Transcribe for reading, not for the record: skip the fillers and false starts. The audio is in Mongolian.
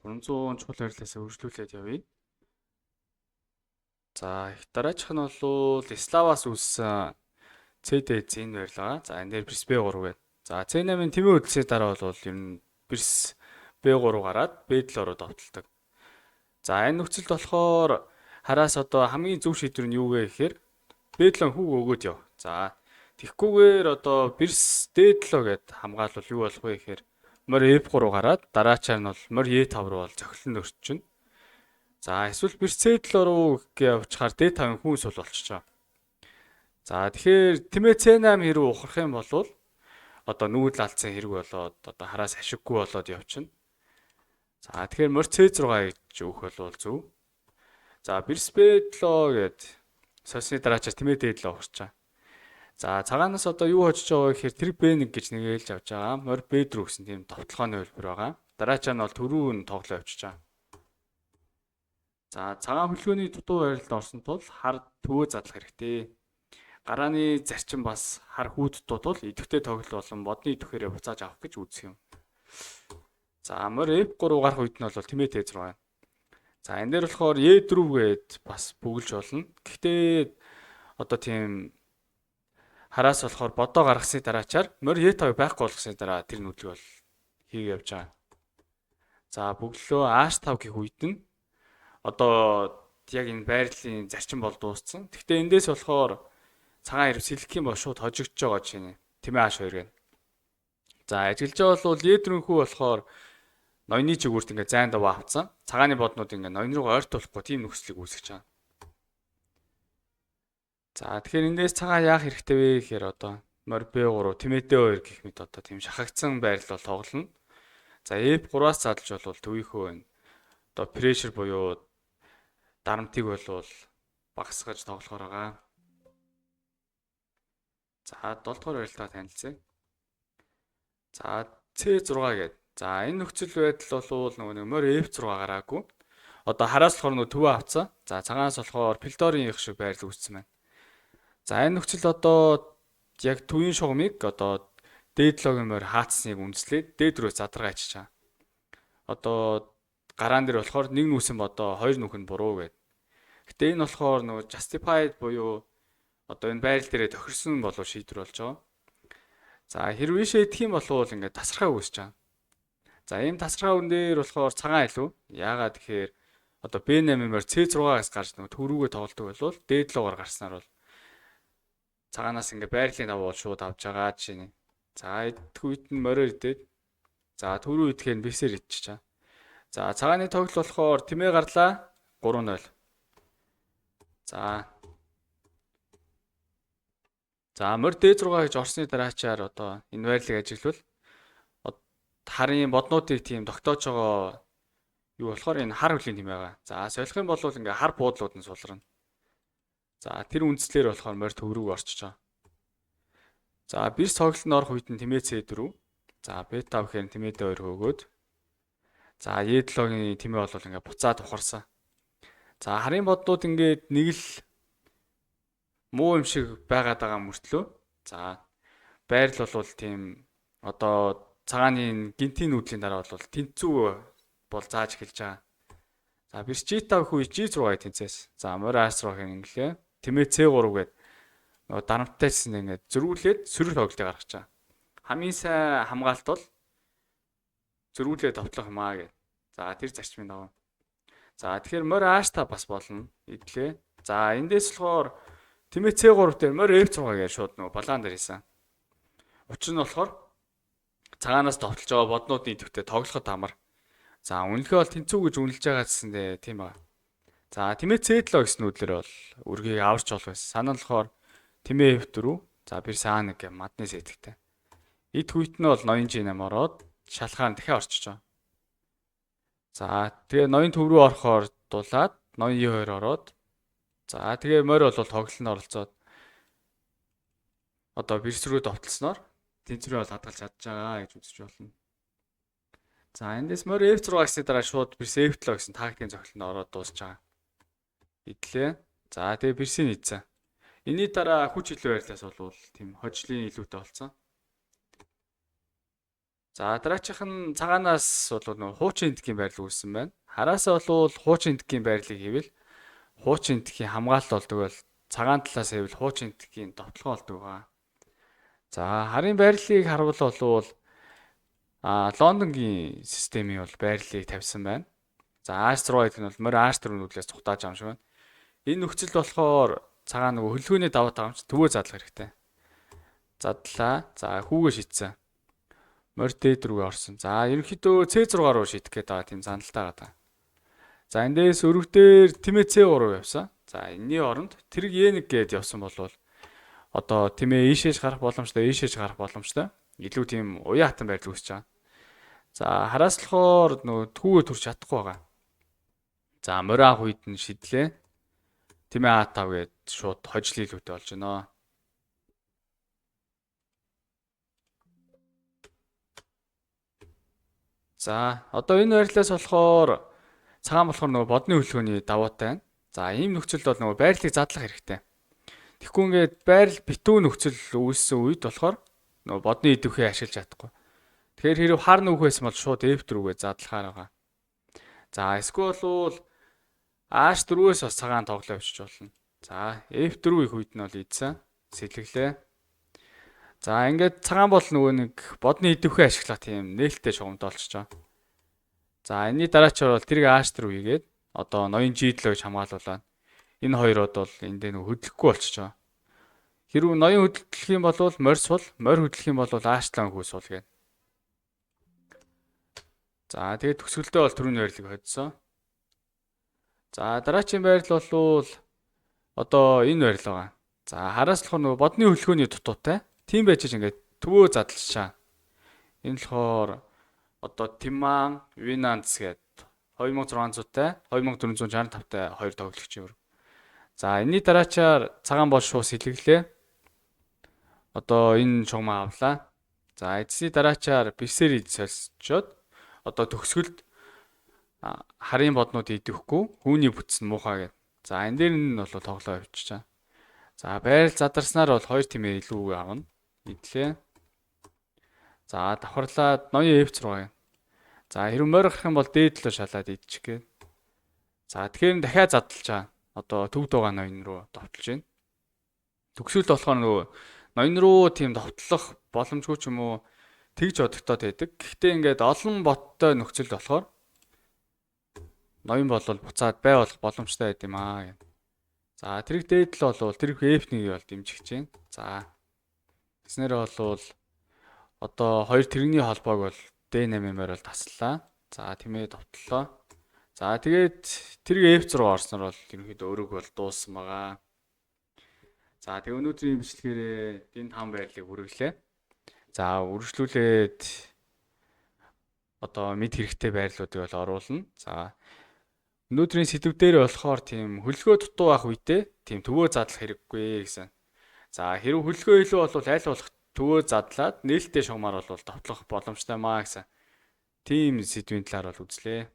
300 чухал байрлалаас үргэлжлүүлээд явъя. За их дараачих нь бол Славаас үүссэн CD энэ байрлал. За энэ дээр Брис B3 гээд. За C8-ын тэмээ хөдөлсөний дараа бол ер нь Брис B3 гараад B7 руу довтолдог. За энэ нөхцөлд болохоор хараас одоо хамгийн зөв шийдвэр нь юу вэ гэхээр B7 хүүг өгөөд яв. За тэгхгүйгээр одоо Брис D7 гээд хамгаалвал юу болох вэ гэхээр морь F3 гараад дараачаар нь бол морь E5 руу бол цохилно өрчнө. За эсвэл Брис C7 руу явчихаар D5-ын хүнс бол болчихоо. За тэгэхээр тэмээ C8 хэрэг ухрах юм бол одоо нүүдэл алдсан хэрэг болоод одоо хараас ашиггүй болоод явчихна. За тэгэхээр морь C6 гэж өгөх бол зөв. За Брис B7 гээд сосны дараачаар тэмээ D7 ухарчаа. За цагаанаас одоо юу хочж байгаа вэ гэхээр тэр B1 гэж нэгэлж авч байгаа. Морь B4 гэсэн тийм товтлогооны хөлбөр байгаа. Дараачаа нь бол төрөө нь тоглоо явчихаа. За цагаан хөлгөөний дутуу байралд орсон тул хар төвөө задлах хэрэгтэй. Гарааны зарчим бас хар хүүд дутвал идэвхтэй тоглол болон модны идэвхээрээ буцааж авах гэж үздэг юм. За морь F3 гарах үед нь бол тэмээ T6. За энэ дээр болохоор E4 гээд бас бүгэлж болно. Гэхдээ одоо тийм хараас болохоор бодоо гаргасны дараачаар морь E5 байхгүй болгосны дараа тэр нүдлэг бол хийгээ явж байгаа. За бүглөө H5 гэх үед нь одоо яг энэ байрлалын зарчим бол дууссан. Гэхдээ эндээс болохоор цагаан хэрэг сэлгэх юм бол шууд хожигдож байгаа жишээ нь тэмээ H2 гэнэ. За ажиглаж байгаа бол E4-хүү болохоор ноёны жигүүрт ингээ зайн даваа авцсан. Цагааны боднууд ингээ ноён руугаа ойртуулахгүй тийм нөхцөлийг үүсгэж байгаа. За тэгэхээр эндээс цагаан яах хэрэгтэй вэ гэхээр одоо морь B3 тэмээтэй 2 гэх мэт одоо тийм шахагдсан байрлал бол тоглоно. За F3-аас задлж бол төвийнхөө энэ одоо прешэр буюу дарамтыг бол багасгаж тоглохоор байгаа. За 7 дугаар байралтаа танилцъя. За C6 гээд. За энэ нөхцөл байдал бол нөгөө морь F6 гараагүй. Одоо хараас болохоор нөгөө төвөө авцсан. За цагаанаас болохоор Пилдорын их шиг байрлал үүссэн байна. За энэ нөхцөл одоо яг төвийн шугамыг одоо D7-гийн морь хаацсныг үндэслээд D4-өөс задаргаа ачиж байгаа. Одоо гараан дээр болохоор нэг нүүсэн бодоо хоёр нүх нь буруу гэдэг. Гэтэ энэ болохоор нөгөө justified буюу одоо энэ байрал дээрээ тохирсон болов шийдвэр болж байгаа. За хэрвээ шийдэх юм болвол ингээд тасархаа үүсэж байгаа. За ийм тасархаа үн дээр болохоор цагаан илүү. Яагаад тэгэхээр одоо B8-ын морь C6-аас гарч нөгөө төв рүүгээ тоглодог болвол D7-оор гарснаар бол цагаанаас ингээд байрлалын давуу шууд авч байгаа жишээ нь. За идэх үед нь мориор идээд за төв рүү идэхээр нь бисээр идчихэж байгаа. За цагааны тоглол болохоор тэмээ гарлаа 3-0. За морь D6 гэж орсны дараачаар одоо энэ байрлалыг ажиглавал харын боднуудыг тийм тогтоож байгаа юу болохоор энэ хар хөлийн тэмээ байгаа. За солих юм бол ингээ хар буудлууд нь сулрна. За тэр үндслээр болохоор морь төв рүү орчиж байгаа. За Брис тоглолтод орох үед нь тэмээ C4. За B5 гэхээр тэмээ D2 хөөгөөд. За E7-гийн тэмээ бол ингээ буцаад ухарсан. За харын боднууд ингээд нэг л муу юм шиг байгаад байгаа мөртлөө. За байрал бол тийм одоо цагааны гинтийн нүүдлийн дараа бол тэнцүү бол зааж эхэлж байгаа. За Брис G5 хүү G6 тэнцээс. За морь A6 гэх инглээ. Тэмээ C3 гээд дарамттайсэн ингээд зөрүүлээд сөрөг тоглолтыг гаргаж байгаа. Хамгийн сайн хамгаалт бол зөрүүлээд товтлох юм аа гэдэг. За тэр зарчмын дагуу. За тэгэхээр морь H5 бас болно. Идлээ. За эндээс болохоор тэмээ C3 дээр морь F6 гэж шууд нөгөө балаан дээр хийсэн. Учир нь болохоор цагаанаас товтлож байгаа боднуудын идэвхтэй тоглоход амар. За үнэлгээ бол тэнцүү гэж үнэлж байгаа гэсэндээ тийм ба. За тэмээ C7 гэсэн нүдлэр бол үргийг аварч болох байсан. Санаа нь болохоор тэмээ F4. За Брис A1 гэх мадны сэтгтэй. Эд хүйт нь бол ноён G8 ороод шалхаар дахиад орчиж байгаа. За тэгээ ноён төв рүү орохоор дулаад ноён E2 ороод за тэгээ морь бол тоглолтод оролцоод одоо Брис рүү довтлсноор тэнцвэрээ бол хадгалж чадж байгаа гэж үзэж болно. За эндээс морь F6 гэсний дараа шууд Брис F7 гэсэн тактикийн цохилтонд ороод дуусч байгаа. Идлээ. За тэгээ Брисийн ийдсэн. Энийн дараа хүч илүү байрлалаас бол тийм хожлын илүүтэй болсон. За дараачих нь цагаанаас бол нөө хуучин эндхийн байрлал үүссэн байна. Хараасаа бол хуучин эндхийн байрлалыг хийвэл хуучин эндхийн хамгаалалт болдог бол цагаан талаас хэвэл хуучин эндхийн довтлогоо болдог байгаа. За харын байрлалыг харвал бол Лондонгийн системийн бол байрлалыг тавьсан байна. За астероид нь бол морь астероид нүдлээс цухтааж байгаа юм шиг байна. Энэ нөхцөлд болохоор цагаан нөгөө хөлгөөний даваа тавамж төвөө задлах хэрэгтэй. Задлаа. За хүүгээ шийдсэн. Морь дээд рүү орсон. За ерөнхийдөө C6 руу шийдэх гээд байгаа тийм заналтаа байгаа. За эндээс өргөдөр тэмээ C3 руу явсан. За энэний оронд тэрэг E1 гээд явсан бол одоо тэмээ ийшээж гарах боломжтой, ийшээж гарах боломжтой. Илүү тийм уян хатан байрлал үүсэж байгаа. За хараас болохоор нөгөө түүгээ төрч чадахгүй байгаа. За морь анх үед нь шидлээ. Тэмээ А5 гээд шууд хожил илүүтэй болж байна. За одоо энэ байрлалаас болохоор цагаан болохоор нөгөө бодны хөлгөөний даваатай байна. За ийм нөхцөлд бол нөгөө байрлалыг задлах хэрэгтэй. Тэгэхгүй ингээд байрал битүү нөхцөл үүссэн үед болохоор нөгөө бодны идэвхээ ашиглаж чадахгүй. Тэгэхээр хэрэг хар нүх байсан бол шууд F4 рүүгээ задлахаар байгаа. За эсвэл бол H4-өөс бас цагаан тоглоо авчиж болно. За F4 их үед нь бол ийдсэн. Сэлгэлээ. За ингээд цагаан бол нөгөө нэг бодны идэвхээ ашиглах тийм нээлттэй шугамд олчиж байгаа. За энэний дараачаар бол тэрийг H4 хийгээд одоо ноён G7 гэж хамгаалуулаад энэ хоёрод бол эндээ нөгөө хөдлөхгүй болчихж байгаа. Хэрвээ ноён хөдлөх юм бол морь сул, морь хөдлөх юм бол H7 хүү сул гэдэг. За тэгээд төгсгөлдөө бол түрүүний байрлалыг хоцсон. За дараачийн байрлал бол одоо энэ байрлал байгаа. За хараас болохоор нөгөө бодны хөлгөөний дутуутай. Тийм байж ингээд төвөө задлчаа. Энэ болохоор одоо Тиман, Винанц гээд 2600-тай, 2465-тай хоёр тоглогч юм. За энэний дараачаар цагаан бол шууд сэлгэлээ. Одоо энэ шугамаа авлаа. За эцсийн дараачаар Бисерид сольсчоод одоо төгсгөлд харын боднууд идэвхгүй хүүний бүтсэн муухай гэдэг. За энэ дээр нь бол тоглоо авчижаа. За байрал задарснаар бол 2 тимээ илүү авна. Идлээ. За давхарлаад ноён F6. За хэрэг морь гарах юм бол дээд талаа шалаад идчих гээд. За тэгэхээр дахиад задлж байгаа. Одоо төвд байгаа ноён руу довтлож байна. Төгсөлд болохоор нөгөө ноён руу тийм довтлох боломжгүй ч юм уу тэгж бодогдоод байдаг. Гэхдээ ингээд олон боттой нөхцөлд болохоор ноён бол буцаад бай болох боломжтой байд юм аа. За тэрэг дээд л бол тэрэг F1-ийг бол дэмжиж байна. За тэснэр бол одоо хоёр тэрэгний холбоог бол D8-аар бол таслаа. За тиймээ довтлоо. За тэгээд тэрэг F6 орсноор бол ерөнхийдөө өрөг бол дууссан байгаа. За тэг өнөөдрийн бичлэгээрээ энэ 5 байрлалыг үргэлжлээ. За үргэлжлүүлээд одоо мэд хэрэгтэй байрлалуудыг бол оруулна. За өнөөдрийн сэдв дээр болохоор тийм хөлгөө дутуу байх үедээ тийм төвөө задлах хэрэггүй гэсэн. За хэрэг хөлгөө илүү бол аль болох төвөө задлаад нээлттэй шугамаар бол довтлох боломжтой маа гэсэн. Тийм сэдвийн талаар бол үзлээ.